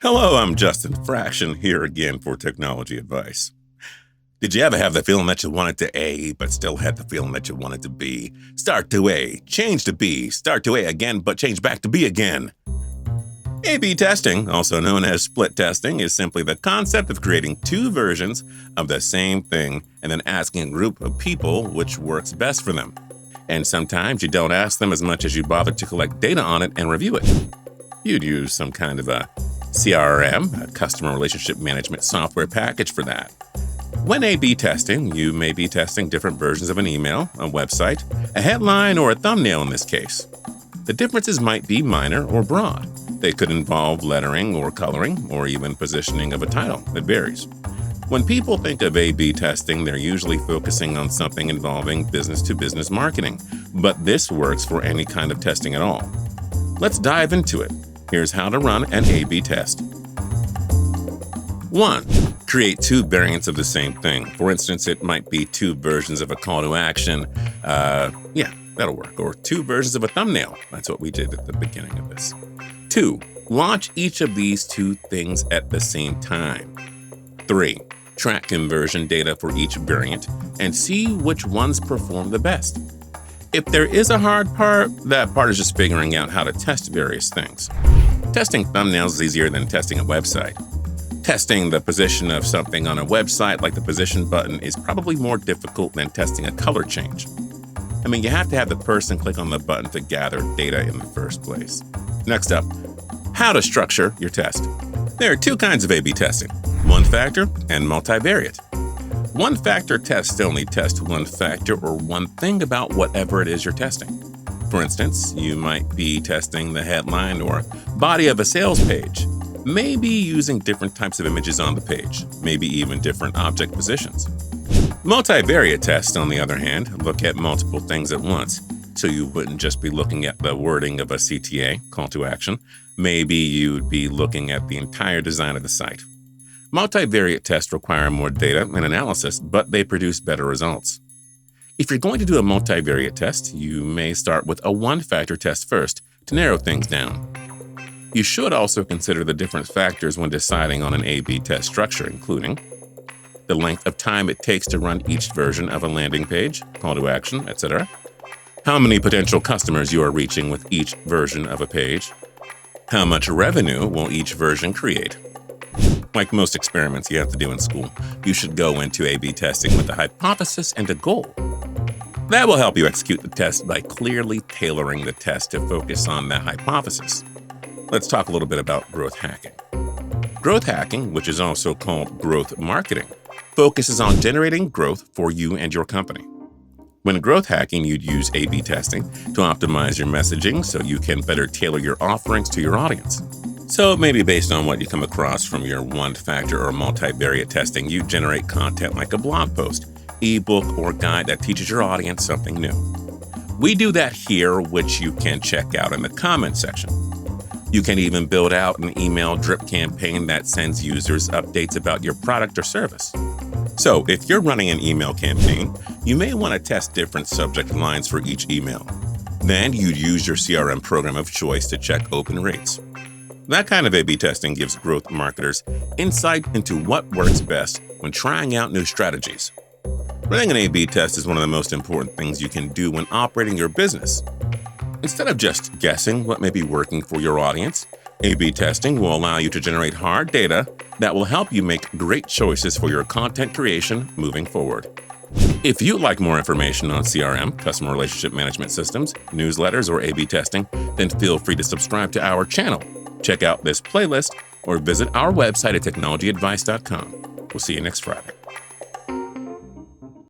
Hello, I'm Justin Fraction here again for Technology Advice. Did you ever have the feeling that you wanted to A, but still had the feeling that you wanted to B? Start to A, change to B, start to A again, but change back to B again. A-B testing, also known as split testing, is simply the concept of creating two versions of the same thing and then asking a group of people which works best for them. And sometimes you don't ask them as much as you bother to collect data on it and review it. You'd use some kind of a CRM, a customer relationship management software package for that. When A/B testing, you may be testing different versions of an email, a website, a headline, or a thumbnail in this case. The differences might be minor or broad. They could involve lettering or coloring, or even positioning of a title. It varies. When people think of A/B testing, they're usually focusing on something involving business-to-business marketing, but this works for any kind of testing at all. Let's dive into it. Here's how to run an A/B test. 1. Create two variants of the same thing. For instance, it might be two versions of a call to action. That'll work. Or two versions of a thumbnail. That's what we did at the beginning of this. 2. Launch each of these two things at the same time. 3. Track conversion data for each variant and see which ones perform the best. If there is a hard part, that part is just figuring out how to test various things. Testing thumbnails is easier than testing a website. Testing the position of something on a website, like the position button, is probably more difficult than testing a color change. You have to have the person click on the button to gather data in the first place. Next up, how to structure your test. There are two kinds of A/B testing, one-factor and multivariate. One-factor tests only test one factor or one thing about whatever it is you're testing. For instance, you might be testing the headline or body of a sales page, maybe using different types of images on the page, maybe even different object positions. Multivariate tests, on the other hand, look at multiple things at once, so you wouldn't just be looking at the wording of a CTA, call to action. Maybe you'd be looking at the entire design of the site. Multivariate tests require more data and analysis, but they produce better results. If you're going to do a multivariate test, you may start with a one-factor test first to narrow things down. You should also consider the different factors when deciding on an A/B test structure, including the length of time it takes to run each version of a landing page, call to action, etc., how many potential customers you are reaching with each version of a page, how much revenue will each version create. Like most experiments you have to do in school, you should go into A/B testing with a hypothesis and a goal. That will help you execute the test by clearly tailoring the test to focus on that hypothesis. Let's talk a little bit about growth hacking. Growth hacking, which is also called growth marketing, focuses on generating growth for you and your company. When growth hacking, you'd use A/B testing to optimize your messaging so you can better tailor your offerings to your audience. So maybe based on what you come across from your one-factor or multivariate testing, you generate content like a blog post, ebook, or guide that teaches your audience something new. We do that here, which you can check out in the comment section. You can even build out an email drip campaign that sends users updates about your product or service. So if you're running an email campaign, you may want to test different subject lines for each email. Then you'd use your CRM program of choice to check open rates. That kind of A/B testing gives growth marketers insight into what works best when trying out new strategies. Running an A/B test is one of the most important things you can do when operating your business. Instead of just guessing what may be working for your audience, A/B testing will allow you to generate hard data that will help you make great choices for your content creation moving forward. If you'd like more information on CRM, customer relationship management systems, newsletters, or A/B testing, then feel free to subscribe to our channel. Check out this playlist or visit our website at technologyadvice.com. We'll see you next Friday.